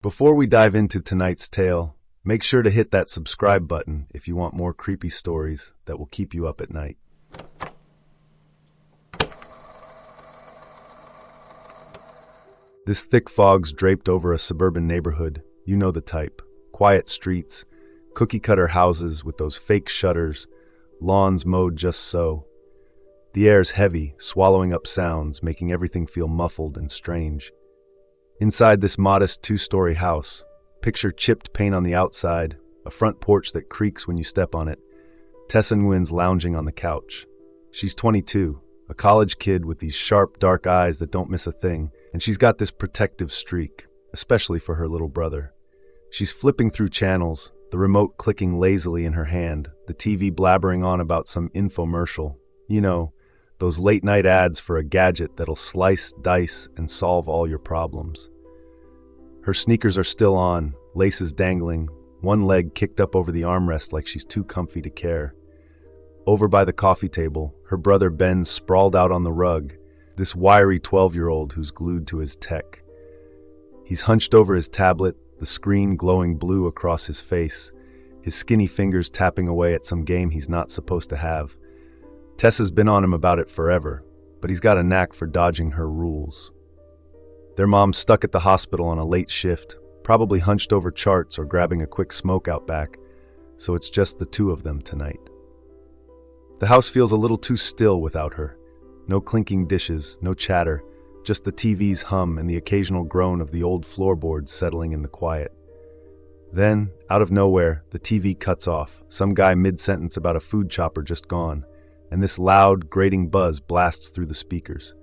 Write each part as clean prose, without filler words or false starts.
Before we dive into tonight's tale, make sure to hit that subscribe button if you want more creepy stories that will keep you up at night. This thick fog's draped over a suburban neighborhood. You know the type. Quiet streets, cookie-cutter houses with those fake shutters, lawns mowed just so. The air's heavy, swallowing up sounds, making everything feel muffled and strange. Inside this modest two-story house, picture chipped paint on the outside, a front porch that creaks when you step on it. Tessa Nguyen's lounging on the couch. She's 22, a college kid with these sharp, dark eyes that don't miss a thing, and she's got this protective streak, especially for her little brother. She's flipping through channels, the remote clicking lazily in her hand, the TV blabbering on about some infomercial. You know, those late-night ads for a gadget that'll slice, dice, and solve all your problems. Her sneakers are still on, laces dangling, one leg kicked up over the armrest like she's too comfy to care. Over by the coffee table, her brother Ben's sprawled out on the rug, this wiry 12-year-old who's glued to his tech. He's hunched over his tablet, the screen glowing blue across his face, his skinny fingers tapping away at some game he's not supposed to have. Tessa's been on him about it forever, but he's got a knack for dodging her rules. Their mom's stuck at the hospital on a late shift, probably hunched over charts or grabbing a quick smoke out back, so it's just the two of them tonight. The house feels a little too still without her. No clinking dishes, no chatter, just the TV's hum and the occasional groan of the old floorboards settling in the quiet. Then, out of nowhere, the TV cuts off, some guy mid-sentence about a food chopper just gone, and this loud, grating buzz blasts through the speakers.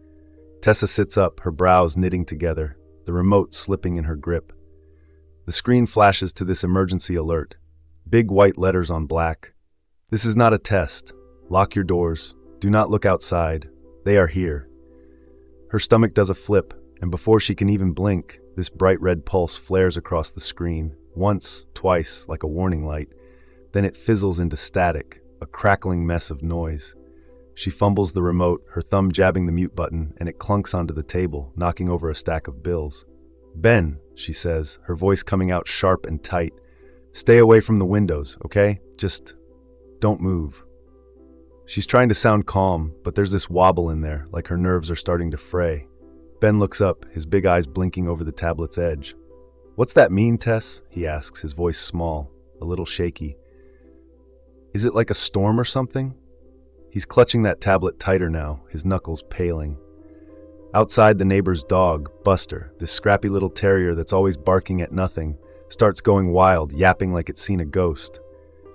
Tessa sits up, her brows knitting together, the remote slipping in her grip. The screen flashes to this emergency alert. Big white letters on black. This is not a test. Lock your doors. Do not look outside. They are here. Her stomach does a flip, and before she can even blink, this bright red pulse flares across the screen, once, twice, like a warning light. Then it fizzles into static, a crackling mess of noise. She fumbles the remote, her thumb jabbing the mute button, and it clunks onto the table, knocking over a stack of bills. "Ben," she says, her voice coming out sharp and tight. "Stay away from the windows, okay? Just don't move." She's trying to sound calm, but there's this wobble in there, like her nerves are starting to fray. Ben looks up, his big eyes blinking over the tablet's edge. "What's that mean, Tess?" he asks, his voice small, a little shaky. "Is it like a storm or something?" He's clutching that tablet tighter now, his knuckles paling. Outside, the neighbor's dog, Buster, this scrappy little terrier that's always barking at nothing, starts going wild, yapping like it's seen a ghost.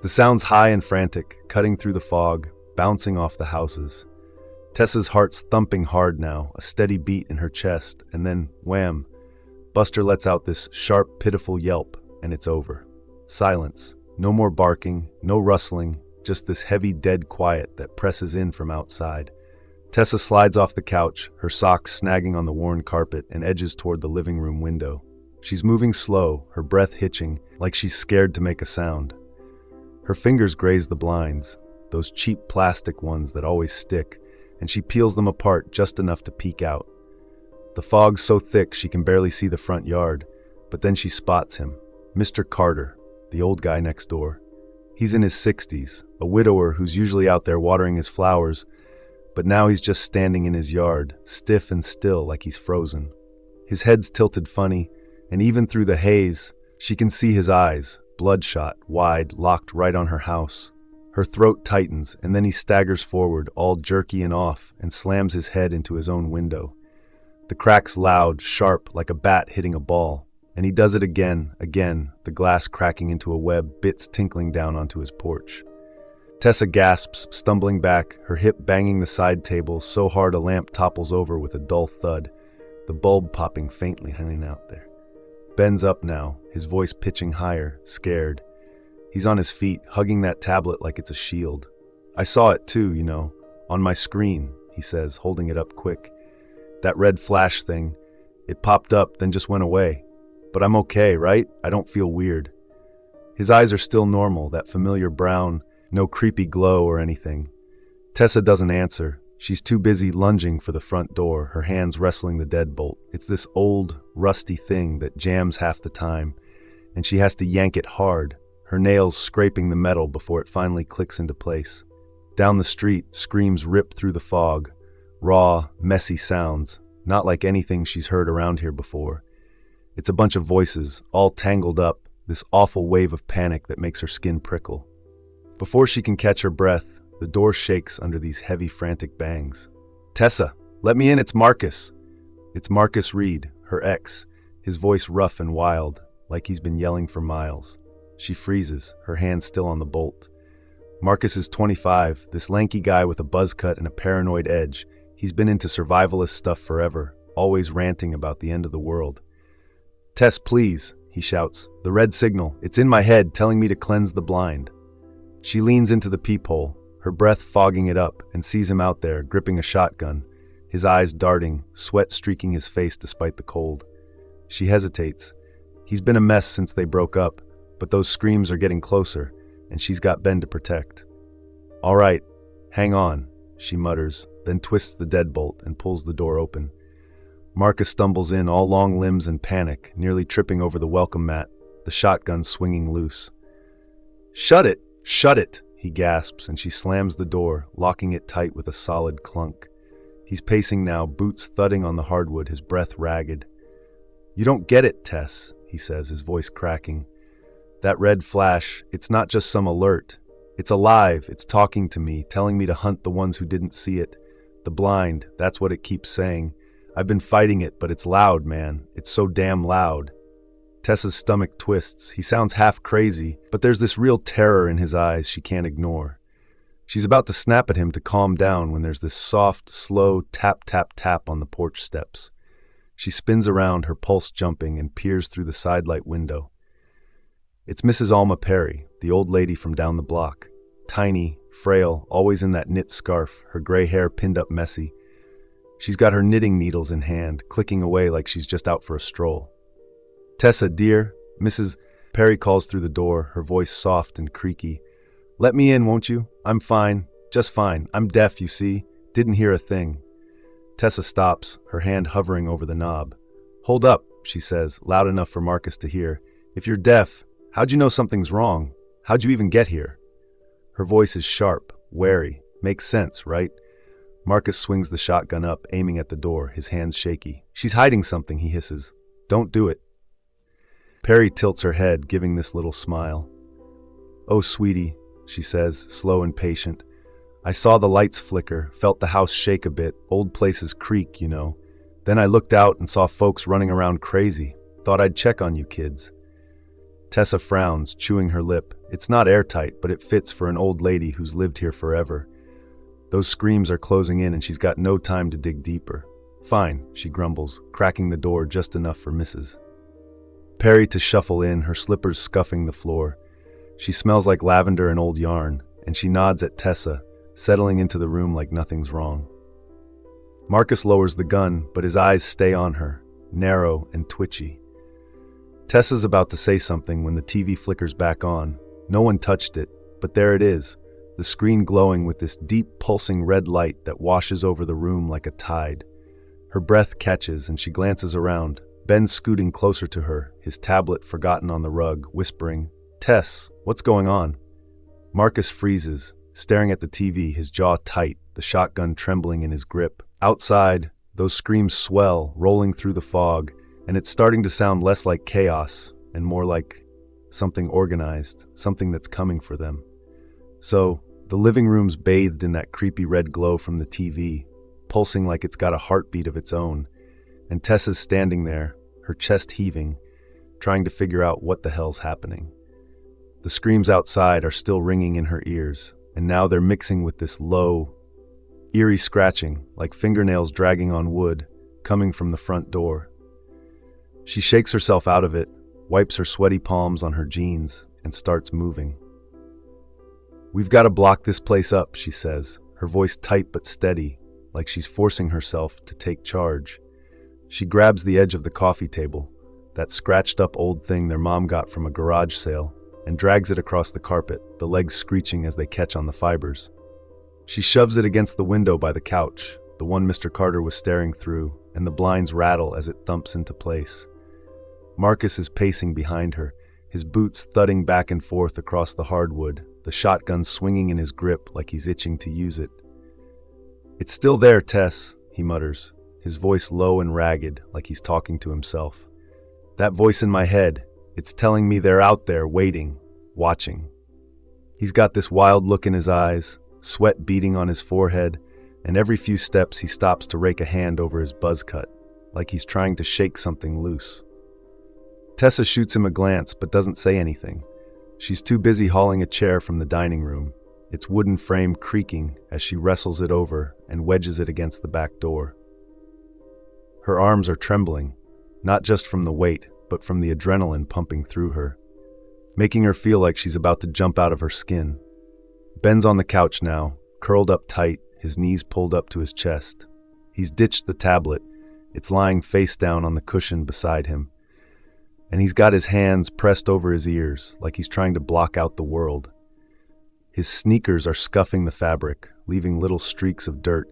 The sound's high and frantic, cutting through the fog, bouncing off the houses. Tessa's heart's thumping hard now, a steady beat in her chest, and then, wham, Buster lets out this sharp, pitiful yelp, and it's over. Silence. No more barking, no rustling, just this heavy, dead quiet that presses in from outside. Tessa slides off the couch, her socks snagging on the worn carpet, and edges toward the living room window. She's moving slow, her breath hitching, like she's scared to make a sound. Her fingers graze the blinds, those cheap plastic ones that always stick, and she peels them apart just enough to peek out. The fog's so thick she can barely see the front yard, but then she spots him, Mr. Carter, the old guy next door. He's in his 60s, a widower who's usually out there watering his flowers, but now he's just standing in his yard, stiff and still like he's frozen. His head's tilted funny, and even through the haze, she can see his eyes, bloodshot, wide, locked right on her house. Her throat tightens, and then he staggers forward, all jerky and off, and slams his head into his own window. The crack's loud, sharp, like a bat hitting a ball. And he does it again, the glass cracking into a web, bits tinkling down onto his porch. Tessa gasps, stumbling back, her hip banging the side table so hard a lamp topples over with a dull thud, the bulb popping faintly hanging out there. Ben's up now, his voice pitching higher, scared. He's on his feet, hugging that tablet like it's a shield. "I saw it too, you know, on my screen," he says, holding it up quick. "That red flash thing, it popped up, then just went away. But I'm okay, right? I don't feel weird." His eyes are still normal, that familiar brown, no creepy glow or anything. Tessa doesn't answer. She's too busy lunging for the front door, her hands wrestling the deadbolt. It's this old, rusty thing that jams half the time, and she has to yank it hard, her nails scraping the metal before it finally clicks into place. Down the street, screams rip through the fog, raw, messy sounds, not like anything she's heard around here before. It's a bunch of voices, all tangled up, this awful wave of panic that makes her skin prickle. Before she can catch her breath, the door shakes under these heavy, frantic bangs. "Tessa, let me in, it's Marcus." It's Marcus Reed, her ex, his voice rough and wild, like he's been yelling for miles. She freezes, her hand still on the bolt. Marcus is 25, this lanky guy with a buzz cut and a paranoid edge. He's been into survivalist stuff forever, always ranting about the end of the world. "Tess, please," he shouts. "The red signal, it's in my head telling me to cleanse the blind." She leans into the peephole, her breath fogging it up, and sees him out there, gripping a shotgun, his eyes darting, sweat streaking his face despite the cold. She hesitates. He's been a mess since they broke up, but those screams are getting closer, and she's got Ben to protect. "All right, hang on," she mutters, then twists the deadbolt and pulls the door open. Marcus stumbles in, all long limbs and panic, nearly tripping over the welcome mat, the shotgun swinging loose. "Shut it! Shut it!" he gasps, and she slams the door, locking it tight with a solid clunk. He's pacing now, boots thudding on the hardwood, his breath ragged. "You don't get it, Tess," he says, his voice cracking. "That red flash, it's not just some alert. It's alive, it's talking to me, telling me to hunt the ones who didn't see it. The blind, that's what it keeps saying. I've been fighting it, but it's loud, man. It's so damn loud." Tessa's stomach twists. He sounds half crazy, but there's this real terror in his eyes she can't ignore. She's about to snap at him to calm down when there's this soft, slow tap, tap, tap on the porch steps. She spins around, her pulse jumping, and peers through the sidelight window. It's Mrs. Alma Perry, the old lady from down the block. Tiny, frail, always in that knit scarf, her gray hair pinned up messy. She's got her knitting needles in hand, clicking away like she's just out for a stroll. "Tessa, dear," Mrs. Perry calls through the door, her voice soft and creaky. "Let me in, won't you? I'm fine, just fine. I'm deaf, you see. Didn't hear a thing." Tessa stops, her hand hovering over the knob. "Hold up," she says, loud enough for Marcus to hear. "If you're deaf, how'd you know something's wrong? How'd you even get here?" Her voice is sharp, wary. Makes sense, right? Marcus swings the shotgun up, aiming at the door, his hands shaky. "She's hiding something," he hisses. "Don't do it." Perry tilts her head, giving this little smile. "Oh, sweetie," she says, slow and patient. "I saw the lights flicker, felt the house shake a bit, old places creak, you know. Then I looked out and saw folks running around crazy. Thought I'd check on you kids." Tessa frowns, chewing her lip. It's not airtight, but it fits for an old lady who's lived here forever. Those screams are closing in and she's got no time to dig deeper. "Fine," she grumbles, cracking the door just enough for Mrs. Perry to shuffle in, her slippers scuffing the floor. She smells like lavender and old yarn, and she nods at Tessa, settling into the room like nothing's wrong. Marcus lowers the gun, but his eyes stay on her, narrow and twitchy. Tessa's about to say something when the TV flickers back on. No one touched it, but there it is, the screen glowing with this deep pulsing red light that washes over the room like a tide. Her breath catches and she glances around. Ben's scooting closer to her, his tablet forgotten on the rug, whispering, "Tess, what's going on?" Marcus freezes, staring at the TV, his jaw tight, the shotgun trembling in his grip. Outside, those screams swell, rolling through the fog, and it's starting to sound less like chaos and more like something organized, something that's coming for them. So, the living room's bathed in that creepy red glow from the TV, pulsing like it's got a heartbeat of its own, and Tessa's standing there, her chest heaving, trying to figure out what the hell's happening. The screams outside are still ringing in her ears, and now they're mixing with this low, eerie scratching, like fingernails dragging on wood, coming from the front door. She shakes herself out of it, wipes her sweaty palms on her jeans, and starts moving. "We've got to block this place up," she says, her voice tight but steady, like she's forcing herself to take charge. She grabs the edge of the coffee table, that scratched-up old thing their mom got from a garage sale, and drags it across the carpet, the legs screeching as they catch on the fibers. She shoves it against the window by the couch, the one Mr. Carter was staring through, and the blinds rattle as it thumps into place. Marcus is pacing behind her, his boots thudding back and forth across the hardwood, the shotgun swinging in his grip like he's itching to use it. "It's still there, Tess," he mutters, his voice low and ragged, like he's talking to himself. "That voice in my head, it's telling me they're out there, waiting, watching." He's got this wild look in his eyes, sweat beading on his forehead, and every few steps he stops to rake a hand over his buzz cut, like he's trying to shake something loose. Tessa shoots him a glance but doesn't say anything. She's too busy hauling a chair from the dining room, its wooden frame creaking as she wrestles it over and wedges it against the back door. Her arms are trembling, not just from the weight, but from the adrenaline pumping through her, making her feel like she's about to jump out of her skin. Ben's on the couch now, curled up tight, his knees pulled up to his chest. He's ditched the tablet. It's lying face down on the cushion beside him. And he's got his hands pressed over his ears, like he's trying to block out the world. His sneakers are scuffing the fabric, leaving little streaks of dirt,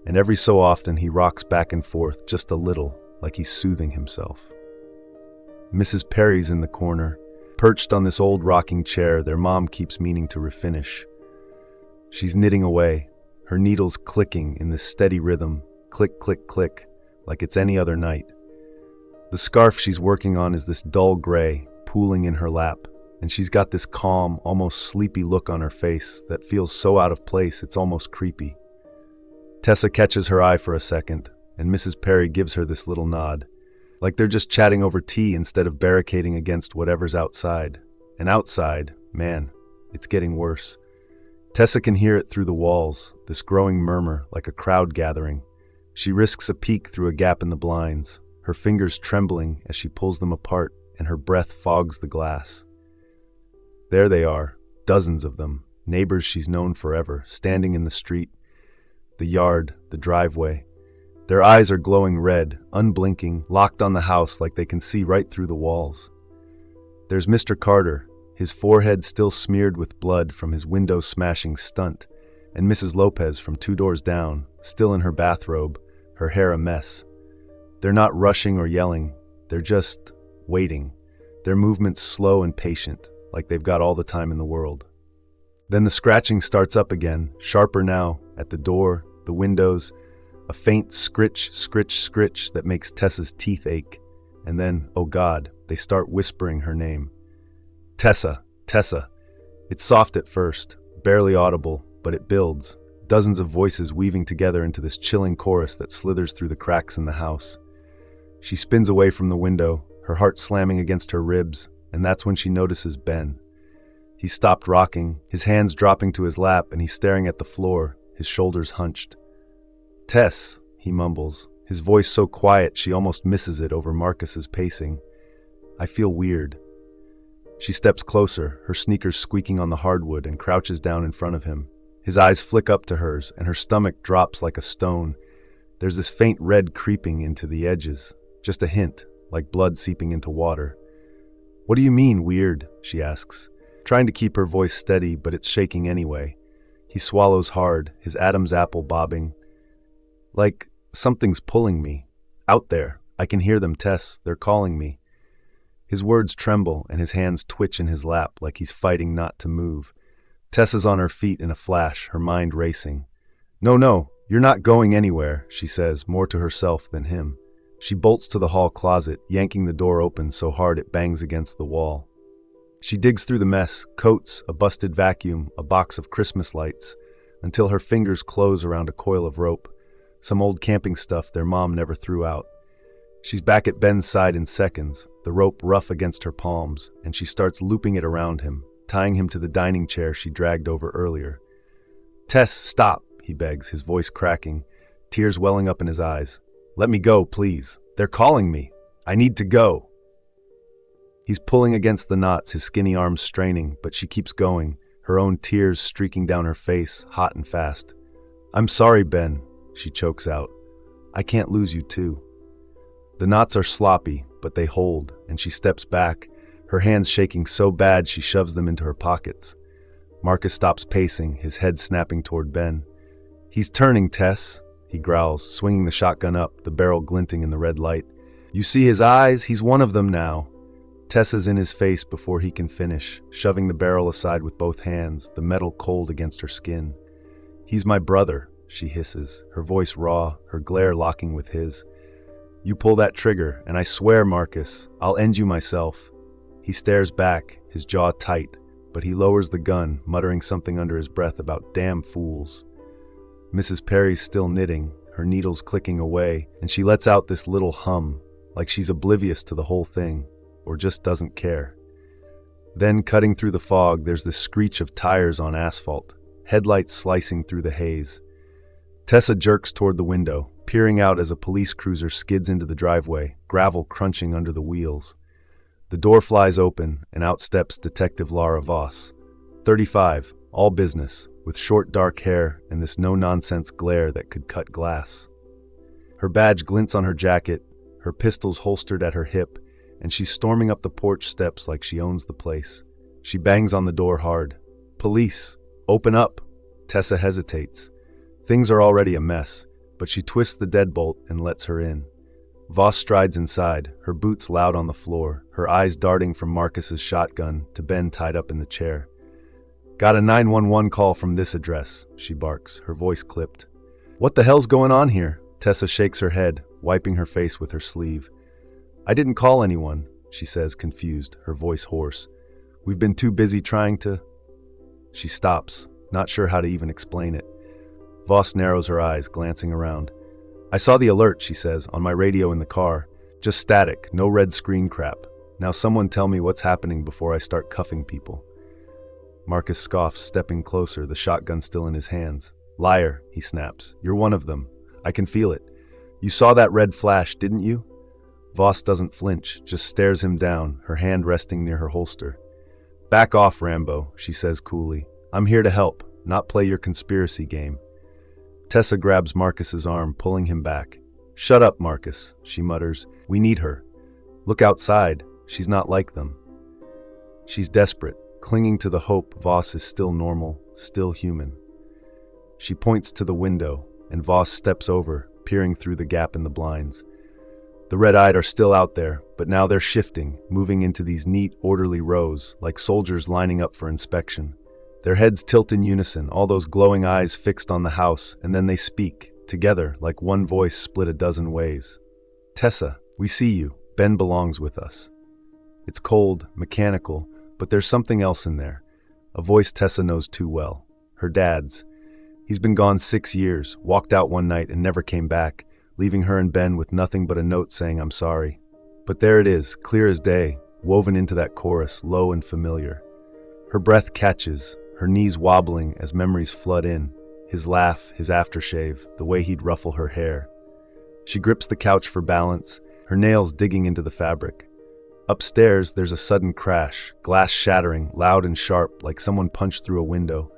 and every so often he rocks back and forth just a little, like he's soothing himself. Mrs. Perry's in the corner, perched on this old rocking chair their mom keeps meaning to refinish. She's knitting away, her needles clicking in this steady rhythm, click, click, click, like it's any other night. The scarf she's working on is this dull gray, pooling in her lap, and she's got this calm, almost sleepy look on her face that feels so out of place it's almost creepy. Tessa catches her eye for a second, and Mrs. Perry gives her this little nod, like they're just chatting over tea instead of barricading against whatever's outside. And outside, man, it's getting worse. Tessa can hear it through the walls, this growing murmur like a crowd gathering. She risks a peek through a gap in the blinds, her fingers trembling as she pulls them apart and her breath fogs the glass. There they are, dozens of them, neighbors she's known forever, standing in the street, the yard, the driveway. Their eyes are glowing red, unblinking, locked on the house like they can see right through the walls. There's Mr. Carter, his forehead still smeared with blood from his window-smashing stunt, and Mrs. Lopez from 2 doors down, still in her bathrobe, her hair a mess. They're not rushing or yelling, they're just waiting, their movements slow and patient, like they've got all the time in the world. Then the scratching starts up again, sharper now, at the door, the windows, a faint scritch, scritch, scritch that makes Tessa's teeth ache. And then, oh God, they start whispering her name. Tessa, Tessa. It's soft at first, barely audible, but it builds, dozens of voices weaving together into this chilling chorus that slithers through the cracks in the house. She spins away from the window, her heart slamming against her ribs, and that's when she notices Ben. He's stopped rocking, his hands dropping to his lap, and he's staring at the floor, his shoulders hunched. "Tess," he mumbles, his voice so quiet she almost misses it over Marcus's pacing. "I feel weird." She steps closer, her sneakers squeaking on the hardwood, and crouches down in front of him. His eyes flick up to hers, and her stomach drops like a stone. There's this faint red creeping into the edges, just a hint, like blood seeping into water. "What do you mean, weird?" she asks, trying to keep her voice steady, but it's shaking anyway. He swallows hard, his Adam's apple bobbing. "Like something's pulling me. Out there. I can hear them, Tess. They're calling me." His words tremble, and his hands twitch in his lap like he's fighting not to move. Tessa's on her feet in a flash, her mind racing. No, you're not going anywhere," she says, more to herself than him. She bolts to the hall closet, yanking the door open so hard it bangs against the wall. She digs through the mess, coats, a busted vacuum, a box of Christmas lights, until her fingers close around a coil of rope, some old camping stuff their mom never threw out. She's back at Ben's side in seconds, the rope rough against her palms, and she starts looping it around him, tying him to the dining chair she dragged over earlier. "Tess, stop," he begs, his voice cracking, tears welling up in his eyes. "Let me go, please. They're calling me. I need to go." He's pulling against the knots, his skinny arms straining, but she keeps going, her own tears streaking down her face, hot and fast. "I'm sorry, Ben," she chokes out. "I can't lose you too." The knots are sloppy, but they hold, and she steps back, her hands shaking so bad she shoves them into her pockets. Marcus stops pacing, his head snapping toward Ben. "He's turning, Tess," he growls, swinging the shotgun up, the barrel glinting in the red light. "You see his eyes? He's one of them now." Tessa's in his face before he can finish, shoving the barrel aside with both hands, the metal cold against her skin. "He's my brother," she hisses, her voice raw, her glare locking with his. "You pull that trigger, and I swear, Marcus, I'll end you myself." He stares back, his jaw tight, but he lowers the gun, muttering something under his breath about damn fools. Mrs. Perry's still knitting, her needles clicking away, and she lets out this little hum, like she's oblivious to the whole thing, or just doesn't care. Then, cutting through the fog, there's this screech of tires on asphalt, headlights slicing through the haze. Tessa jerks toward the window, peering out as a police cruiser skids into the driveway, gravel crunching under the wheels. The door flies open, and out steps Detective Laura Voss. 35, all business, with short dark hair and this no-nonsense glare that could cut glass. Her badge glints on her jacket, her pistols holstered at her hip, and she's storming up the porch steps like she owns the place. She bangs on the door hard. "Police! Open up!" Tessa hesitates. Things are already a mess, but she twists the deadbolt and lets her in. Voss strides inside, her boots loud on the floor, her eyes darting from Marcus's shotgun to Ben tied up in the chair. "Got a 911 call from this address," she barks, her voice clipped. "What the hell's going on here?" Tessa shakes her head, wiping her face with her sleeve. "I didn't call anyone," she says, confused, her voice hoarse. "We've been too busy trying to—" She stops, not sure how to even explain it. Voss narrows her eyes, glancing around. "I saw the alert," she says, "on my radio in the car. Just static, no red screen crap. Now someone tell me what's happening before I start cuffing people." Marcus scoffs, stepping closer, the shotgun still in his hands. "Liar," he snaps. "You're one of them. I can feel it. You saw that red flash, didn't you?" Voss doesn't flinch, just stares him down, her hand resting near her holster. "Back off, Rambo," she says coolly. "I'm here to help, not play your conspiracy game." Tessa grabs Marcus's arm, pulling him back. "Shut up, Marcus," she mutters. "We need her. Look outside. She's not like them." She's desperate, clinging to the hope Voss is still normal, still human. She points to the window, and Voss steps over, peering through the gap in the blinds. The red-eyed are still out there, but now they're shifting, moving into these neat, orderly rows, like soldiers lining up for inspection. Their heads tilt in unison, all those glowing eyes fixed on the house, and then they speak, together, like one voice split a dozen ways. "Tessa, we see you. Ben belongs with us." It's cold, mechanical, but there's something else in there. A voice Tessa knows too well. Her dad's. He's been gone 6 years, walked out one night and never came back, leaving her and Ben with nothing but a note saying, "I'm sorry." But there it is, clear as day, woven into that chorus, low and familiar. Her breath catches, her knees wobbling as memories flood in. His laugh, his aftershave, the way he'd ruffle her hair. She grips the couch for balance, her nails digging into the fabric. Upstairs, there's a sudden crash, glass shattering, loud and sharp, like someone punched through a window.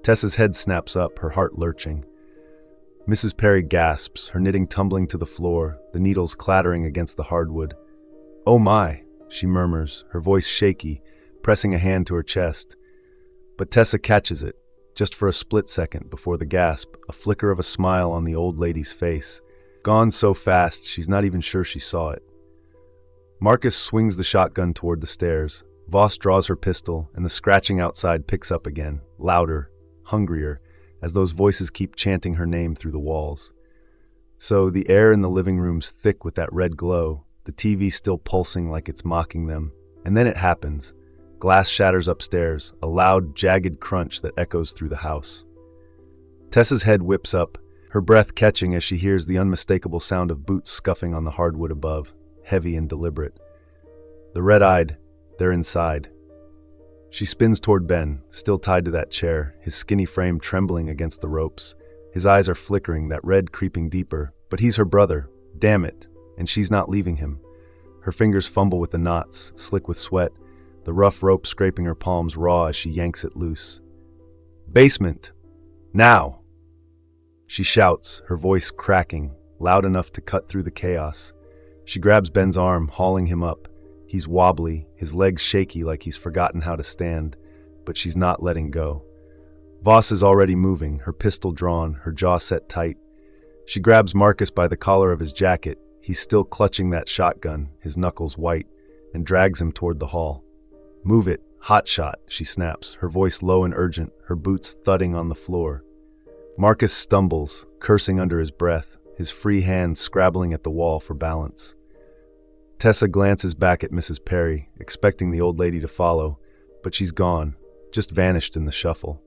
Tessa's head snaps up, her heart lurching. Mrs. Perry gasps, her knitting tumbling to the floor, the needles clattering against the hardwood. "Oh my," she murmurs, her voice shaky, pressing a hand to her chest. But Tessa catches it, just for a split second before the gasp, a flicker of a smile on the old lady's face. Gone so fast, she's not even sure she saw it. Marcus swings the shotgun toward the stairs. Voss draws her pistol, and the scratching outside picks up again, louder, hungrier, as those voices keep chanting her name through the walls. So the air in the living room's thick with that red glow, the TV still pulsing like it's mocking them. And then it happens. Glass shatters upstairs, a loud, jagged crunch that echoes through the house. Tessa's head whips up, her breath catching as she hears the unmistakable sound of boots scuffing on the hardwood above, heavy and deliberate. The red-eyed, they're inside. She spins toward Ben, still tied to that chair, his skinny frame trembling against the ropes. His eyes are flickering, that red creeping deeper, but he's her brother, damn it, and she's not leaving him. Her fingers fumble with the knots, slick with sweat, the rough rope scraping her palms raw as she yanks it loose. "Basement! Now!" She shouts, her voice cracking, loud enough to cut through the chaos. She grabs Ben's arm, hauling him up. He's wobbly, his legs shaky like he's forgotten how to stand, but she's not letting go. Voss is already moving, her pistol drawn, her jaw set tight. She grabs Marcus by the collar of his jacket. He's still clutching that shotgun, his knuckles white, and drags him toward the hall. "Move it, hot shot," she snaps, her voice low and urgent, her boots thudding on the floor. Marcus stumbles, cursing under his breath, his free hand scrabbling at the wall for balance. Tessa glances back at Mrs. Perry, expecting the old lady to follow, but she's gone, just vanished in the shuffle.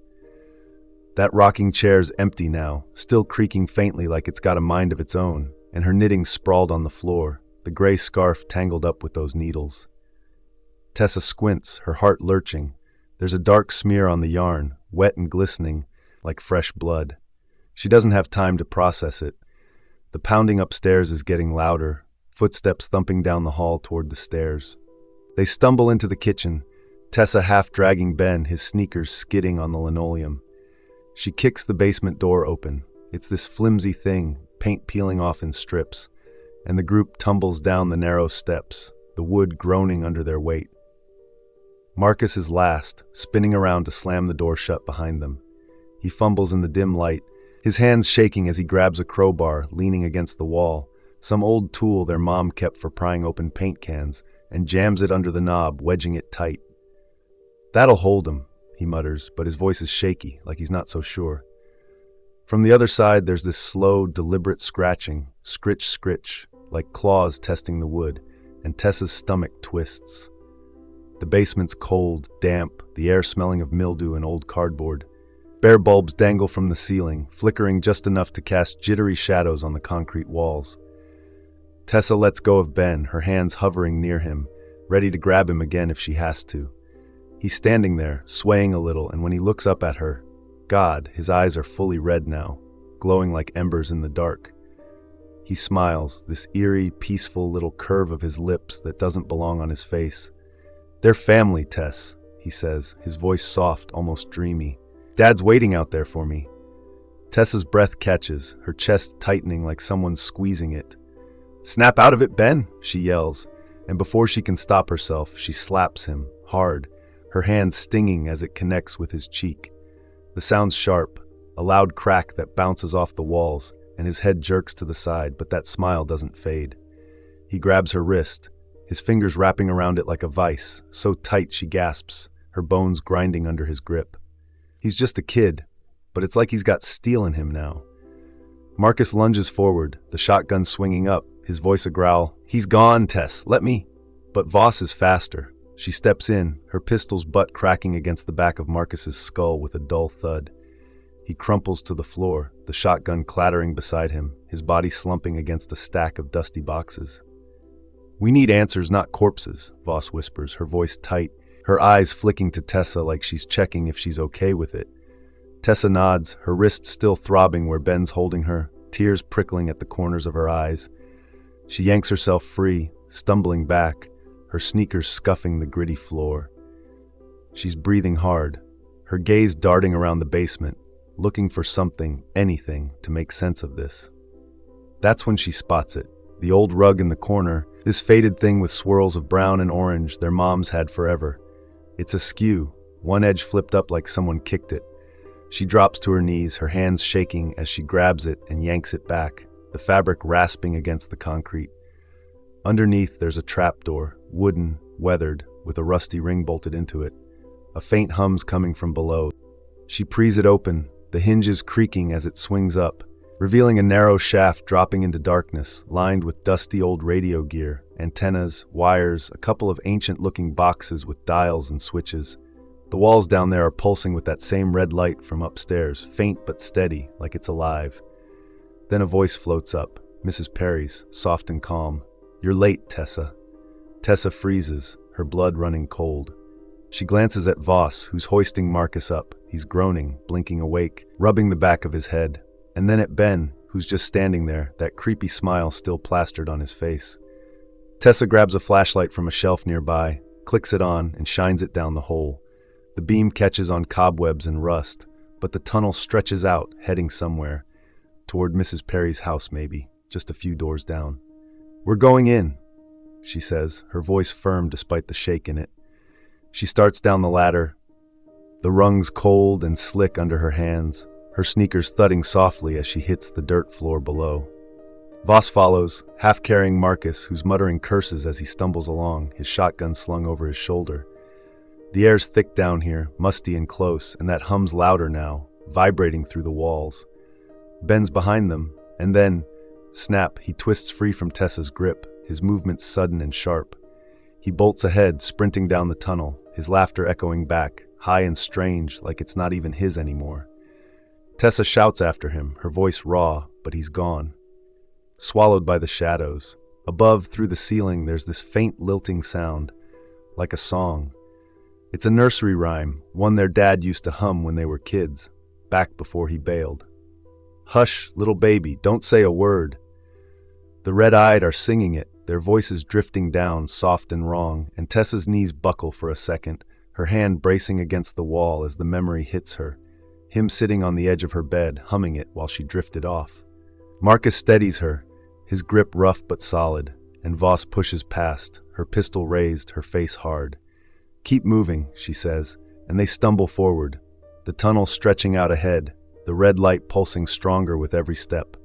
That rocking chair's empty now, still creaking faintly like it's got a mind of its own, and her knitting sprawled on the floor, the gray scarf tangled up with those needles. Tessa squints, her heart lurching. There's a dark smear on the yarn, wet and glistening, like fresh blood. She doesn't have time to process it. The pounding upstairs is getting louder, footsteps thumping down the hall toward the stairs. They stumble into the kitchen, Tessa half dragging Ben, his sneakers skidding on the linoleum. She kicks the basement door open. It's this flimsy thing, paint peeling off in strips, and the group tumbles down the narrow steps, the wood groaning under their weight. Marcus is last, spinning around to slam the door shut behind them. He fumbles in the dim light, his hands shaking as he grabs a crowbar, leaning against the wall, some old tool their mom kept for prying open paint cans, and jams it under the knob, wedging it tight. "That'll hold him," he mutters, but his voice is shaky, like he's not so sure. From the other side, there's this slow, deliberate scratching, scritch, scritch, like claws testing the wood, and Tessa's stomach twists. The basement's cold, damp, the air smelling of mildew and old cardboard. Bare bulbs dangle from the ceiling, flickering just enough to cast jittery shadows on the concrete walls. Tessa lets go of Ben, her hands hovering near him, ready to grab him again if she has to. He's standing there, swaying a little, and when he looks up at her, God, his eyes are fully red now, glowing like embers in the dark. He smiles, this eerie, peaceful little curve of his lips that doesn't belong on his face. "They're family, Tess," he says, his voice soft, almost dreamy. "Dad's waiting out there for me." Tessa's breath catches, her chest tightening like someone's squeezing it. "Snap out of it, Ben," she yells, and before she can stop herself, she slaps him, hard, her hand stinging as it connects with his cheek. The sound's sharp, a loud crack that bounces off the walls, and his head jerks to the side, but that smile doesn't fade. He grabs her wrist, his fingers wrapping around it like a vice, so tight she gasps, her bones grinding under his grip. He's just a kid, but it's like he's got steel in him now. Marcus lunges forward, the shotgun swinging up, his voice a growl. "He's gone, Tess, let me." But Voss is faster. She steps in, her pistol's butt cracking against the back of Marcus's skull with a dull thud. He crumples to the floor, the shotgun clattering beside him, his body slumping against a stack of dusty boxes. "We need answers, not corpses," Voss whispers, her voice tight, her eyes flicking to Tessa like she's checking if she's okay with it. Tessa nods, her wrist still throbbing where Ben's holding her, tears prickling at the corners of her eyes. She yanks herself free, stumbling back, her sneakers scuffing the gritty floor. She's breathing hard, her gaze darting around the basement, looking for something, anything, to make sense of this. That's when she spots it, the old rug in the corner, this faded thing with swirls of brown and orange their moms had forever. It's askew, one edge flipped up like someone kicked it. She drops to her knees, her hands shaking as she grabs it and yanks it back, the fabric rasping against the concrete. Underneath, there's a trapdoor, wooden, weathered, with a rusty ring bolted into it. A faint hum's coming from below. She prees it open, the hinges creaking as it swings up, revealing a narrow shaft dropping into darkness, lined with dusty old radio gear, antennas, wires, a couple of ancient-looking boxes with dials and switches. The walls down there are pulsing with that same red light from upstairs, faint but steady, like it's alive. Then a voice floats up, Mrs. Perry's, soft and calm. "You're late, Tessa." Tessa freezes, her blood running cold. She glances at Voss, who's hoisting Marcus up. He's groaning, blinking awake, rubbing the back of his head. And then at Ben, who's just standing there, that creepy smile still plastered on his face. Tessa grabs a flashlight from a shelf nearby, clicks it on, and shines it down the hole. The beam catches on cobwebs and rust, but the tunnel stretches out, heading somewhere. Toward Mrs. Perry's house, maybe, just a few doors down. "We're going in," she says, her voice firm despite the shake in it. She starts down the ladder. the rungs cold and slick under her hands, her sneakers thudding softly as she hits the dirt floor below. Voss follows, half carrying Marcus, who's muttering curses as he stumbles along, his shotgun slung over his shoulder. The air's thick down here, musty and close, and that hum's louder now, vibrating through the walls. Ben's behind them, and then, snap, he twists free from Tessa's grip, his movements sudden and sharp. He bolts ahead, sprinting down the tunnel, his laughter echoing back, high and strange, like it's not even his anymore. Tessa shouts after him, her voice raw, but he's gone. Swallowed by the shadows. Above, through the ceiling, there's this faint lilting sound, like a song. It's a nursery rhyme, one their dad used to hum when they were kids, back before he bailed. Hush, little baby, don't say a word. The red-eyed are singing it, their voices drifting down, soft and wrong, and Tessa's knees buckle for a second, her hand bracing against the wall as the memory hits her, him sitting on the edge of her bed, humming it while she drifted off. Marcus steadies her, his grip rough but solid, and Voss pushes past, her pistol raised, her face hard. Keep moving, she says, and they stumble forward, the tunnel stretching out ahead, the red light pulsing stronger with every step.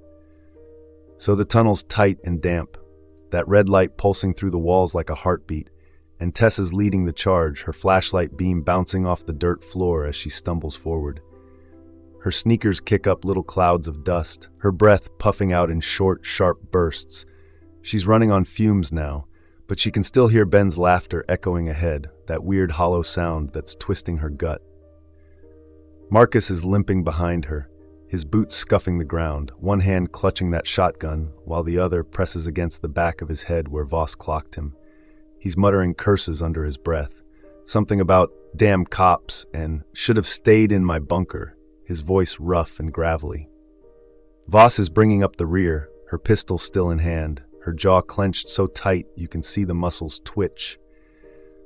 So the tunnel's tight and damp, that red light pulsing through the walls like a heartbeat, and Tessa's leading the charge, her flashlight beam bouncing off the dirt floor as she stumbles forward. Her sneakers kick up little clouds of dust, her breath puffing out in short, sharp bursts. She's running on fumes now, but she can still hear Ben's laughter echoing ahead, that weird hollow sound that's twisting her gut. Marcus is limping behind her, his boots scuffing the ground, one hand clutching that shotgun, while the other presses against the back of his head where Voss clocked him. He's muttering curses under his breath, something about damn cops and should have stayed in my bunker, his voice rough and gravelly. Voss is bringing up the rear, her pistol still in hand, her jaw clenched so tight you can see the muscles twitch.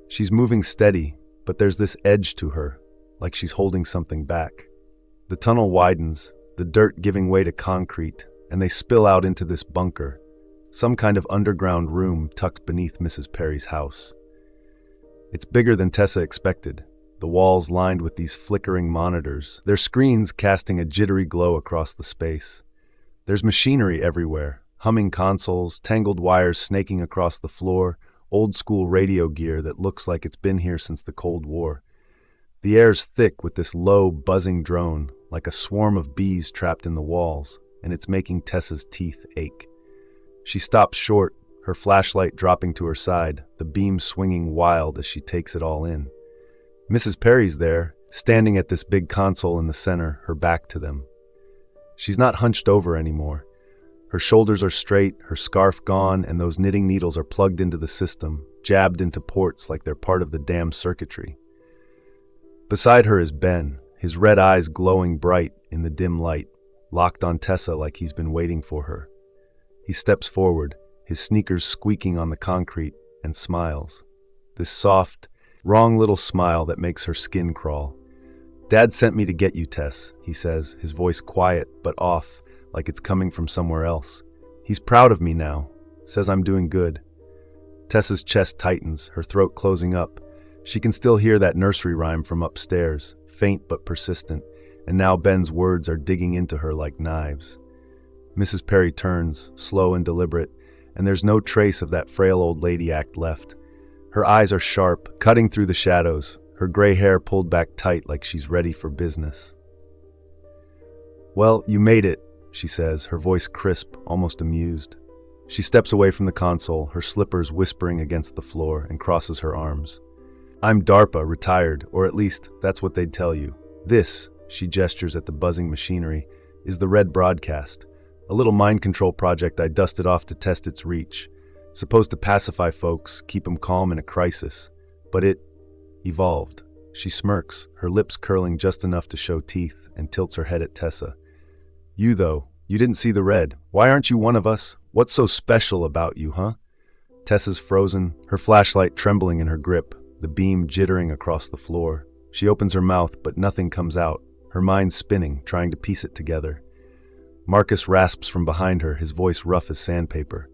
She's moving steady, but there's this edge to her, like she's holding something back. The tunnel widens, the dirt giving way to concrete, and they spill out into this bunker, some kind of underground room tucked beneath Mrs. Perry's house. It's bigger than Tessa expected, the walls lined with these flickering monitors, their screens casting a jittery glow across the space. There's machinery everywhere, humming consoles, tangled wires snaking across the floor, old-school radio gear that looks like it's been here since the Cold War. The air's thick with this low, buzzing drone, like a swarm of bees trapped in the walls, and it's making Tessa's teeth ache. She stops short, her flashlight dropping to her side, the beam swinging wild as she takes it all in. Mrs. Perry's there, standing at this big console in the center, her back to them. She's not hunched over anymore. Her shoulders are straight, her scarf gone, and those knitting needles are plugged into the system, jabbed into ports like they're part of the damn circuitry. Beside her is Ben, his red eyes glowing bright in the dim light, locked on Tessa like he's been waiting for her. He steps forward, his sneakers squeaking on the concrete, and smiles. This soft, wrong little smile that makes her skin crawl. "Dad sent me to get you, Tess," he says, his voice quiet but off, like it's coming from somewhere else. He's proud of me now, says I'm doing good. Tessa's chest tightens, her throat closing up. She can still hear that nursery rhyme from upstairs, faint but persistent, and now Ben's words are digging into her like knives. Mrs. Perry turns, slow and deliberate, and there's no trace of that frail old lady act left. Her eyes are sharp, cutting through the shadows, her gray hair pulled back tight like she's ready for business. "Well, you made it," she says, her voice crisp, almost amused. She steps away from the console, her slippers whispering against the floor, and crosses her arms. "I'm DARPA, retired, or at least that's what they'd tell you. This," she gestures at the buzzing machinery, "is the Red Broadcast, a little mind control project I dusted off to test its reach. It's supposed to pacify folks, keep them calm in a crisis. But it evolved." She smirks, her lips curling just enough to show teeth, and tilts her head at Tessa. "You, though, you didn't see the red. Why aren't you one of us? What's so special about you, huh?" Tessa's frozen, her flashlight trembling in her grip, the beam jittering across the floor. She opens her mouth, but nothing comes out, her mind spinning, trying to piece it together. Marcus rasps from behind her, his voice rough as sandpaper.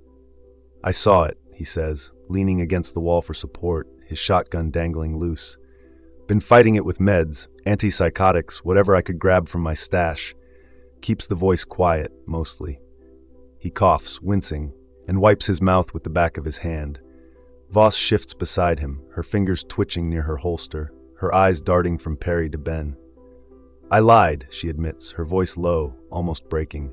"I saw it," he says, leaning against the wall for support, his shotgun dangling loose. Been fighting it with meds, antipsychotics, whatever I could grab from my stash. Keeps the voice quiet, mostly. He coughs, wincing, and wipes his mouth with the back of his hand. Voss shifts beside him, her fingers twitching near her holster, her eyes darting from Perry to Ben. I lied, she admits, her voice low, almost breaking.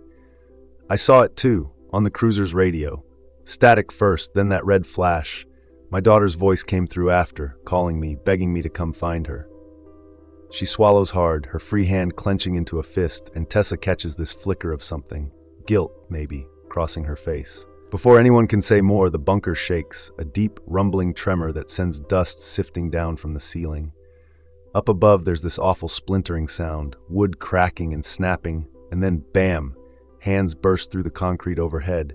I saw it too, on the cruiser's radio. Static first, then that red flash. My daughter's voice came through after, calling me, begging me to come find her. She swallows hard, her free hand clenching into a fist, and Tessa catches this flicker of something. Guilt, maybe, crossing her face. Before anyone can say more, the bunker shakes, a deep, rumbling tremor that sends dust sifting down from the ceiling. Up above, there's this awful splintering sound, wood cracking and snapping, and then bam! Hands burst through the concrete overhead,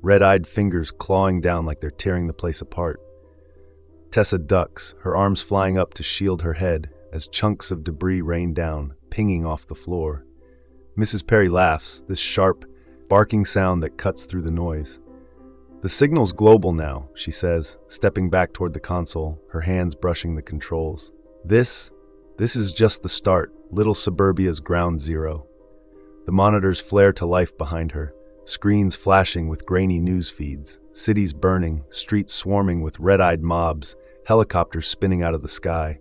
red-eyed fingers clawing down like they're tearing the place apart. Tessa ducks, her arms flying up to shield her head, as chunks of debris rain down, pinging off the floor. Mrs. Perry laughs, this sharp, barking sound that cuts through the noise. The signal's global now, she says, stepping back toward the console, her hands brushing the controls. This is just the start, little suburbia's ground zero. The monitors flare to life behind her, screens flashing with grainy news feeds, cities burning, streets swarming with red-eyed mobs, helicopters spinning out of the sky.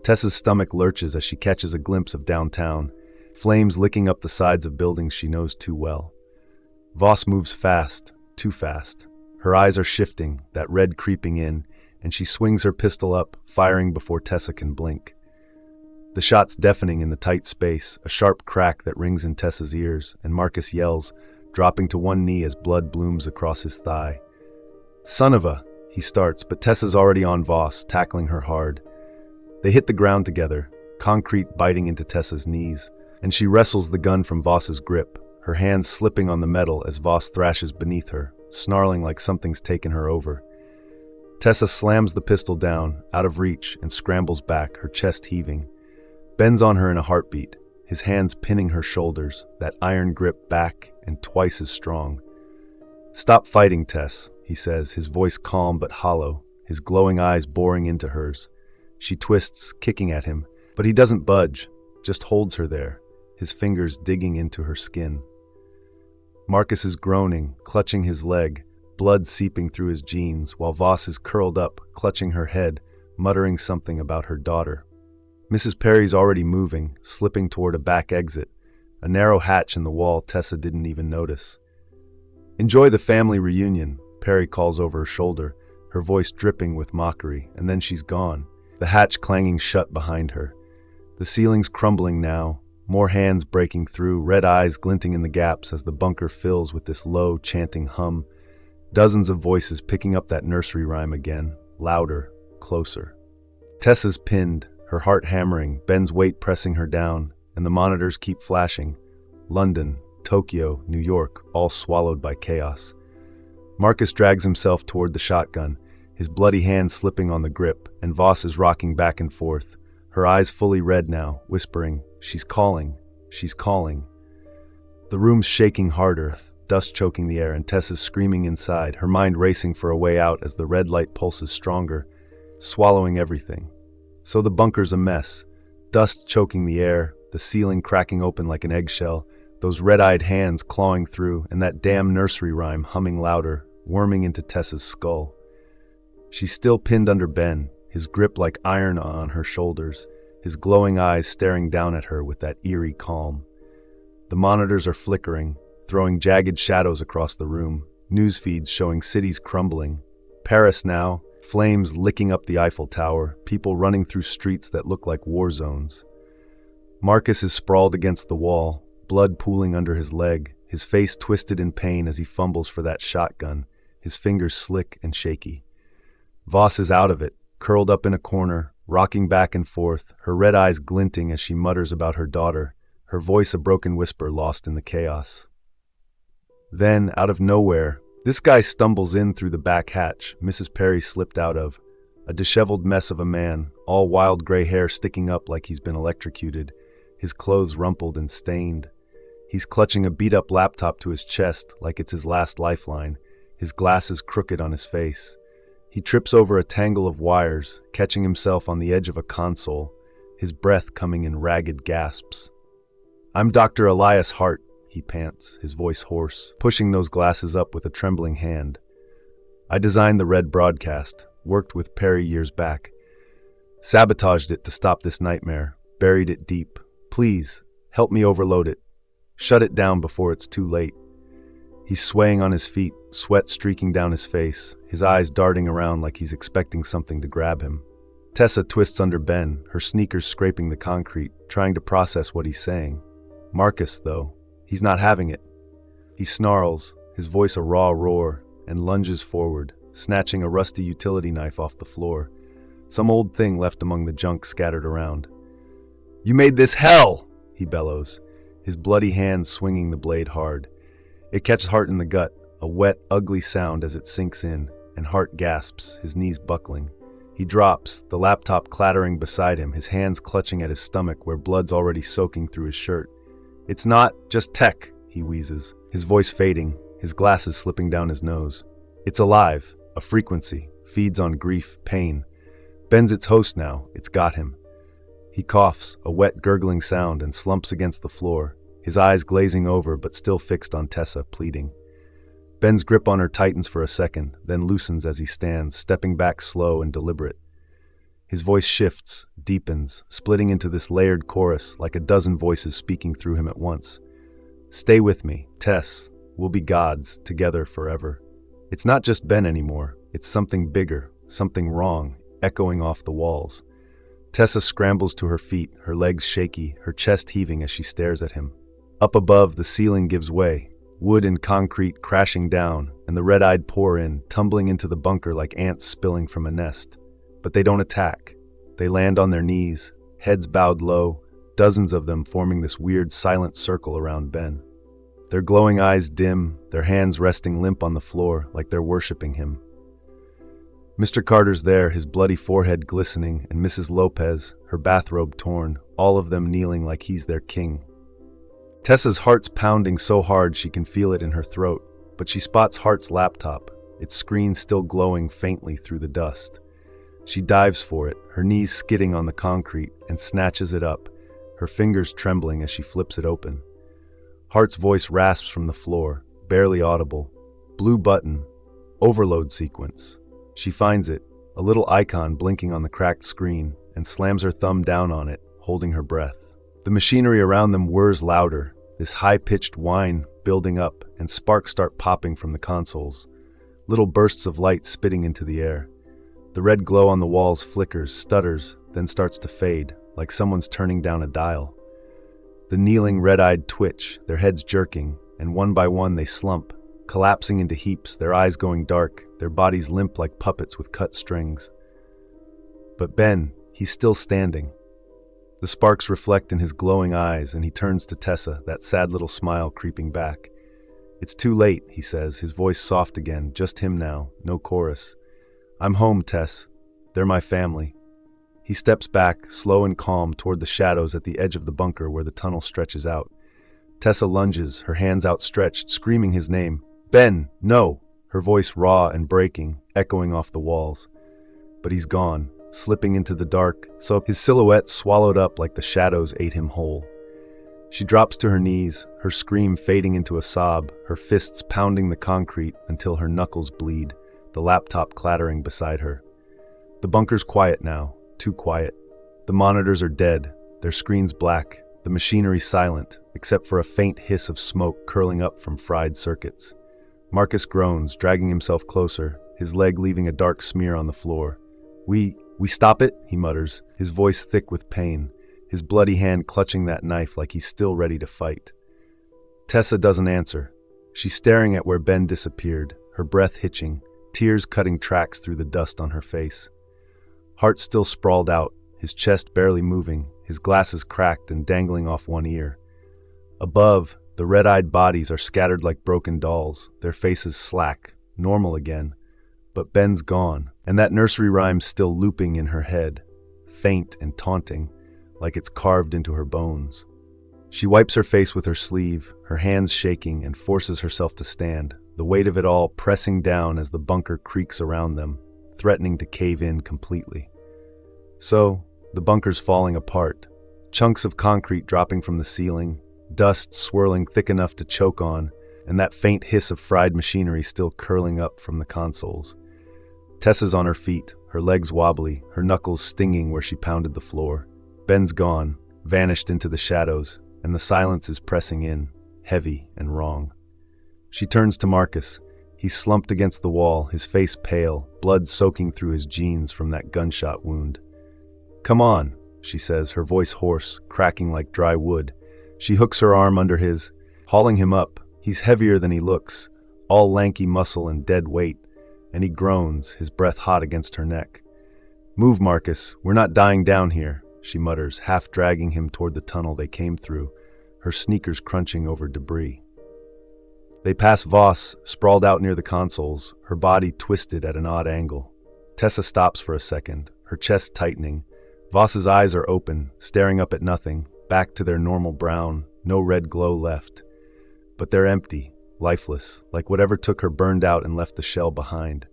Tessa's stomach lurches as she catches a glimpse of downtown, flames licking up the sides of buildings she knows too well. Voss moves fast, too fast. Her eyes are shifting, that red creeping in, and she swings her pistol up, firing before Tessa can blink. The shot's deafening in the tight space, a sharp crack that rings in Tessa's ears, and Marcus yells, dropping to one knee as blood blooms across his thigh. Son of a, he starts, but Tessa's already on Voss, tackling her hard. They hit the ground together, concrete biting into Tessa's knees, and she wrestles the gun from Voss's grip, her hands slipping on the metal as Voss thrashes beneath her, snarling like something's taken her over. Tessa slams the pistol down, out of reach, and scrambles back, her chest heaving. Ben's on her in a heartbeat, his hands pinning her shoulders, that iron grip back and twice as strong. Stop fighting, Tess, he says, his voice calm but hollow, his glowing eyes boring into hers. She twists, kicking at him, but he doesn't budge, just holds her there, his fingers digging into her skin. Marcus is groaning, clutching his leg, blood seeping through his jeans, while Voss is curled up, clutching her head, muttering something about her daughter. Mrs. Perry's already moving, slipping toward a back exit, a narrow hatch in the wall Tessa didn't even notice. Enjoy the family reunion, Perry calls over her shoulder, her voice dripping with mockery, and then she's gone, the hatch clanging shut behind her. The ceiling's crumbling now, more hands breaking through, red eyes glinting in the gaps as the bunker fills with this low, chanting hum. Dozens of voices picking up that nursery rhyme again, louder, closer. Tessa's pinned, her heart hammering, Ben's weight pressing her down, and the monitors keep flashing. London, Tokyo, New York, all swallowed by chaos. Marcus drags himself toward the shotgun, his bloody hand slipping on the grip, and Voss is rocking back and forth, her eyes fully red now, whispering, "She's calling, she's calling." The room's shaking harder, dust choking the air, and Tessa's screaming inside, her mind racing for a way out as the red light pulses stronger, swallowing everything. So the bunker's a mess, dust choking the air, the ceiling cracking open like an eggshell, those red-eyed hands clawing through, and that damn nursery rhyme humming louder, worming into Tessa's skull. She's still pinned under Ben, his grip like iron on her shoulders, his glowing eyes staring down at her with that eerie calm. The monitors are flickering, throwing jagged shadows across the room, news feeds showing cities crumbling. Paris now, flames licking up the Eiffel Tower, people running through streets that look like war zones. Marcus is sprawled against the wall, blood pooling under his leg, his face twisted in pain as he fumbles for that shotgun, his fingers slick and shaky. Voss is out of it, curled up in a corner, rocking back and forth, her red eyes glinting as she mutters about her daughter, her voice a broken whisper lost in the chaos. Then, out of nowhere, this guy stumbles in through the back hatch Mrs. Perry slipped out of, a disheveled mess of a man, all wild gray hair sticking up like he's been electrocuted, his clothes rumpled and stained. He's clutching a beat-up laptop to his chest like it's his last lifeline, his glasses crooked on his face. He trips over a tangle of wires, catching himself on the edge of a console, his breath coming in ragged gasps. "I'm Dr. Elias Hart," he pants, his voice hoarse, pushing those glasses up with a trembling hand. "I designed the red broadcast, worked with Perry years back. Sabotaged it to stop this nightmare, buried it deep. Please, help me overload it. Shut it down before it's too late." He's swaying on his feet, sweat streaking down his face, his eyes darting around like he's expecting something to grab him. Tessa twists under Ben, her sneakers scraping the concrete, trying to process what he's saying. Marcus, though, he's not having it. He snarls, his voice a raw roar, and lunges forward, snatching a rusty utility knife off the floor, some old thing left among the junk scattered around. "You made this hell!" he bellows, his bloody hand swinging the blade hard. It catches Hart in the gut, a wet, ugly sound as it sinks in, and Hart gasps, his knees buckling. He drops, the laptop clattering beside him, his hands clutching at his stomach where blood's already soaking through his shirt. "It's not just tech," he wheezes, his voice fading, his glasses slipping down his nose. "It's alive, a frequency, feeds on grief, pain. Ben's its host now, it's got him." He coughs, a wet, gurgling sound, and slumps against the floor, his eyes glazing over but still fixed on Tessa, pleading. Ben's grip on her tightens for a second, then loosens as he stands, stepping back slow and deliberate. His voice shifts, deepens, splitting into this layered chorus like a dozen voices speaking through him at once. "Stay with me, Tess. We'll be gods, together forever." It's not just Ben anymore. It's something bigger, something wrong, echoing off the walls. Tessa scrambles to her feet, her legs shaky, her chest heaving as she stares at him. Up above, the ceiling gives way, wood and concrete crashing down, and the red-eyed pour in, tumbling into the bunker like ants spilling from a nest. But they don't attack. They land on their knees, heads bowed low, dozens of them forming this weird silent circle around Ben. Their glowing eyes dim, their hands resting limp on the floor like they're worshiping him. Mr. Carter's there, his bloody forehead glistening, and Mrs. Lopez, her bathrobe torn, all of them kneeling like he's their king. Tessa's heart's pounding so hard she can feel it in her throat, but she spots Hart's laptop, its screen still glowing faintly through the dust. She dives for it, her knees skidding on the concrete, and snatches it up, her fingers trembling as she flips it open. Hart's voice rasps from the floor, barely audible. Blue button, overload sequence. She finds it, a little icon blinking on the cracked screen, and slams her thumb down on it, holding her breath. The machinery around them whirs louder, this high-pitched whine building up, and sparks start popping from the consoles, little bursts of light spitting into the air. The red glow on the walls flickers, stutters, then starts to fade, like someone's turning down a dial. The kneeling red-eyed twitch, their heads jerking, and one by one they slump, collapsing into heaps, their eyes going dark, their bodies limp like puppets with cut strings. But Ben, he's still standing. The sparks reflect in his glowing eyes, and he turns to Tessa, that sad little smile creeping back. "It's too late," he says, his voice soft again, just him now, no chorus. "I'm home, Tess. They're my family." He steps back, slow and calm, toward the shadows at the edge of the bunker where the tunnel stretches out. Tessa lunges, her hands outstretched, screaming his name. "Ben, no!" Her voice raw and breaking, echoing off the walls. But he's gone, slipping into the dark, so his silhouette swallowed up like the shadows ate him whole. She drops to her knees, her scream fading into a sob, her fists pounding the concrete until her knuckles bleed, the laptop clattering beside her. The bunker's quiet now, too quiet. The monitors are dead, their screens black, the machinery silent, except for a faint hiss of smoke curling up from fried circuits. Marcus groans, dragging himself closer, his leg leaving a dark smear on the floor. We stop it?" he mutters, his voice thick with pain, his bloody hand clutching that knife like he's still ready to fight. Tessa doesn't answer. She's staring at where Ben disappeared, her breath hitching, tears cutting tracks through the dust on her face. Hart still sprawled out, his chest barely moving, his glasses cracked and dangling off one ear. Above, the red-eyed bodies are scattered like broken dolls, their faces slack, normal again. But Ben's gone, and that nursery rhyme's still looping in her head, faint and taunting, like it's carved into her bones. She wipes her face with her sleeve, her hands shaking, and forces herself to stand, the weight of it all pressing down as the bunker creaks around them. threatening to cave in completely. So, the bunker's falling apart, chunks of concrete dropping from the ceiling, dust swirling thick enough to choke on, and that faint hiss of fried machinery still curling up from the consoles. Tessa's on her feet, her legs wobbly, her knuckles stinging where she pounded the floor. Ben's gone, vanished into the shadows, and the silence is pressing in, heavy and wrong. She turns to Marcus. He's slumped against the wall, his face pale, blood soaking through his jeans from that gunshot wound. "Come on," she says, her voice hoarse, cracking like dry wood. She hooks her arm under his, hauling him up. He's heavier than he looks, all lanky muscle and dead weight, and he groans, his breath hot against her neck. "Move, Marcus, we're not dying down here," she mutters, half dragging him toward the tunnel they came through, her sneakers crunching over debris. They pass Voss, sprawled out near the consoles, her body twisted at an odd angle. Tessa stops for a second, her chest tightening. Voss's eyes are open, staring up at nothing, back to their normal brown, no red glow left. But they're empty, lifeless, like whatever took her burned out and left the shell behind.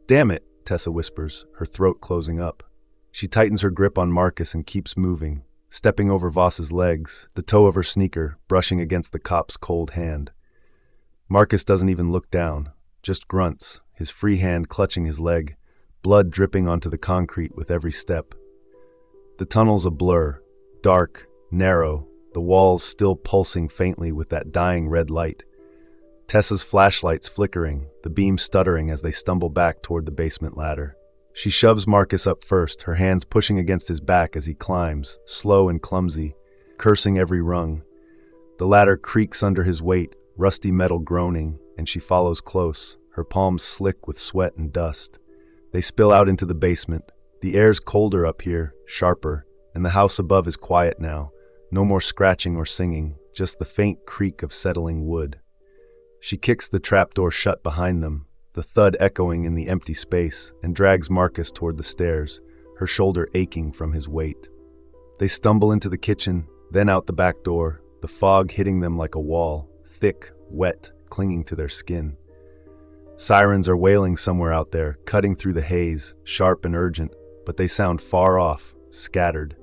"Damn it," Tessa whispers, her throat closing up. She tightens her grip on Marcus and keeps moving, stepping over Voss's legs, the toe of her sneaker brushing against the cop's cold hand. Marcus doesn't even look down, just grunts, his free hand clutching his leg, blood dripping onto the concrete with every step. The tunnel's a blur, dark, narrow, the walls still pulsing faintly with that dying red light. Tessa's flashlight's flickering, the beam stuttering as they stumble back toward the basement ladder. She shoves Marcus up first, her hands pushing against his back as he climbs, slow and clumsy, cursing every rung. The ladder creaks under his weight, rusty metal groaning, and she follows close, her palms slick with sweat and dust. They spill out into the basement. The air's colder up here, sharper, and the house above is quiet now. No more scratching or singing, just the faint creak of settling wood. She kicks the trapdoor shut behind them, the thud echoing in the empty space, and drags Marcus toward the stairs, her shoulder aching from his weight. They stumble into the kitchen, then out the back door, the fog hitting them like a wall, thick, wet, clinging to their skin. Sirens are wailing somewhere out there, cutting through the haze, sharp and urgent, but they sound far off, scattered.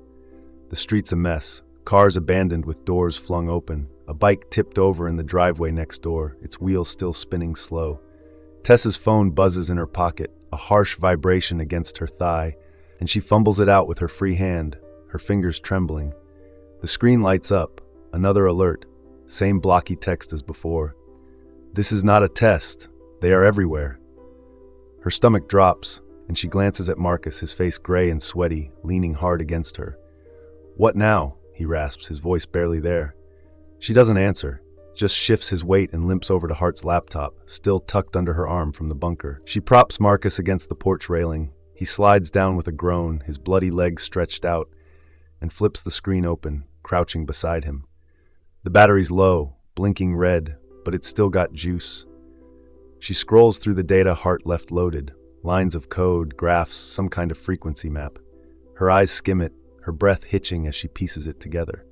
The street's a mess, cars abandoned with doors flung open, a bike tipped over in the driveway next door, its wheels still spinning slow. Tessa's phone buzzes in her pocket, a harsh vibration against her thigh, and she fumbles it out with her free hand, her fingers trembling. The screen lights up, another alert, same blocky text as before. "This is not a test. They are everywhere." Her stomach drops, and she glances at Marcus, his face gray and sweaty, leaning hard against her. "What now?" he rasps, his voice barely there. She doesn't answer, just shifts his weight and limps over to Hart's laptop, still tucked under her arm from the bunker. She props Marcus against the porch railing. He slides down with a groan, his bloody legs stretched out, and flips the screen open, crouching beside him. The battery's low, blinking red, but it's still got juice. She scrolls through the data Hart left loaded, lines of code, graphs, some kind of frequency map. Her eyes skim it, her breath hitching as she pieces it together.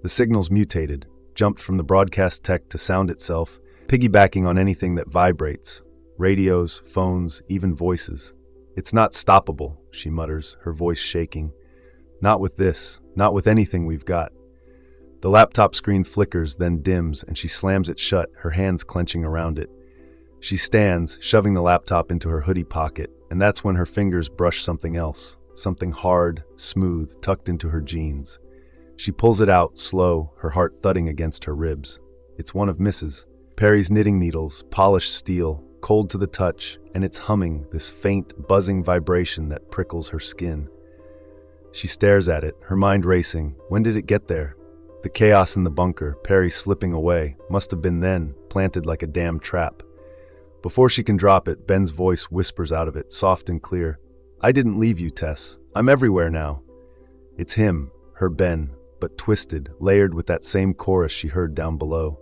The signal's mutated, jumped from the broadcast tech to sound itself, piggybacking on anything that vibrates. Radios, phones, even voices. "It's not stoppable," she mutters, her voice shaking. "Not with this, not with anything we've got." The laptop screen flickers, then dims, and she slams it shut, her hands clenching around it. She stands, shoving the laptop into her hoodie pocket, and that's when her fingers brush something else, something hard, smooth, tucked into her jeans. She pulls it out, slow, her heart thudding against her ribs. It's one of Mrs. Perry's knitting needles, polished steel, cold to the touch, and it's humming, this faint, buzzing vibration that prickles her skin. She stares at it, her mind racing. When did it get there? The chaos in the bunker, Perry slipping away, must have been then, planted like a damn trap. Before she can drop it, Ben's voice whispers out of it, soft and clear. "I didn't leave you, Tess. I'm everywhere now." It's him, her Ben, but twisted, layered with that same chorus she heard down below.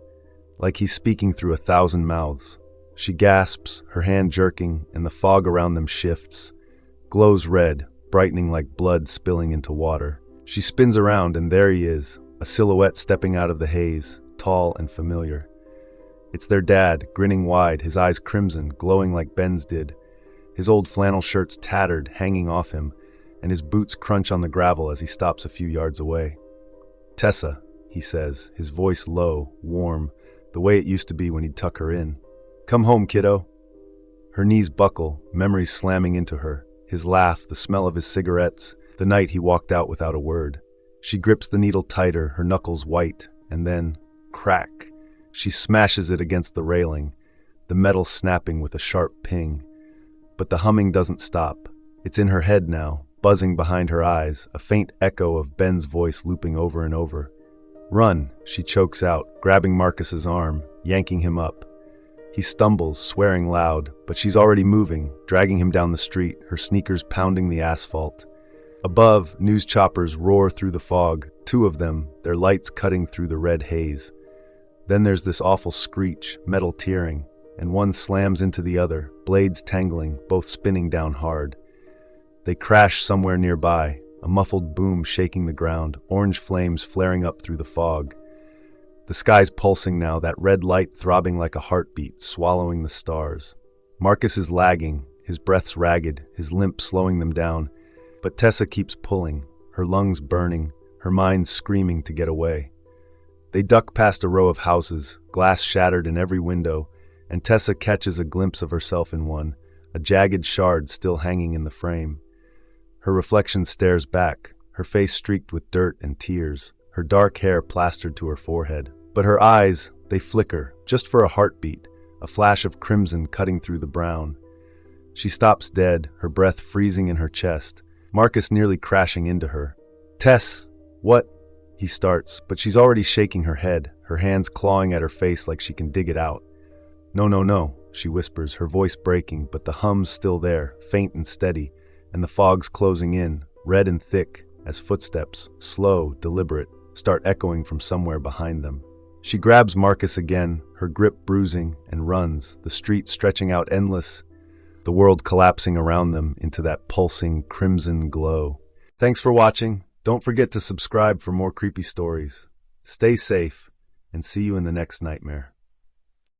Like he's speaking through 1,000 mouths. She gasps, her hand jerking, and the fog around them shifts. Glows red, brightening like blood spilling into water. She spins around, and there he is, a silhouette stepping out of the haze, tall and familiar. It's their dad, grinning wide, his eyes crimson, glowing like Ben's did. His old flannel shirt's tattered, hanging off him, and his boots crunch on the gravel as he stops a few yards away. "Tessa," he says, his voice low, warm, the way it used to be when he'd tuck her in. "Come home, kiddo." Her knees buckle, memories slamming into her, his laugh, the smell of his cigarettes, the night he walked out without a word. She grips the needle tighter, her knuckles white, and then, crack, she smashes it against the railing, the metal snapping with a sharp ping. But the humming doesn't stop. It's in her head now, buzzing behind her eyes, a faint echo of Ben's voice looping over and over. "Run," she chokes out, grabbing Marcus's arm, yanking him up. He stumbles, swearing loud, but she's already moving, dragging him down the street, her sneakers pounding the asphalt. Above, news choppers roar through the fog, two of them, their lights cutting through the red haze. Then there's this awful screech, metal tearing, and one slams into the other, blades tangling, both spinning down hard. They crash somewhere nearby, a muffled boom shaking the ground, orange flames flaring up through the fog. The sky's pulsing now, that red light throbbing like a heartbeat, swallowing the stars. Marcus is lagging, his breath's ragged, his limp slowing them down. But Tessa keeps pulling, her lungs burning, her mind screaming to get away. They duck past a row of houses, glass shattered in every window, and Tessa catches a glimpse of herself in one, a jagged shard still hanging in the frame. Her reflection stares back, her face streaked with dirt and tears, her dark hair plastered to her forehead. But her eyes, they flicker, just for a heartbeat, a flash of crimson cutting through the brown. She stops dead, her breath freezing in her chest, Marcus nearly crashing into her. "Tess, what?" he starts, but she's already shaking her head, her hands clawing at her face like she can dig it out. "No, no, no," she whispers, her voice breaking, but the hum's still there, faint and steady, and the fog's closing in, red and thick, as footsteps, slow, deliberate, start echoing from somewhere behind them. She grabs Marcus again, her grip bruising, and runs, the street stretching out endless, the world collapsing around them into that pulsing crimson glow. Thanks for watching. Don't forget to subscribe for more creepy stories. Stay safe, and see you in the next nightmare.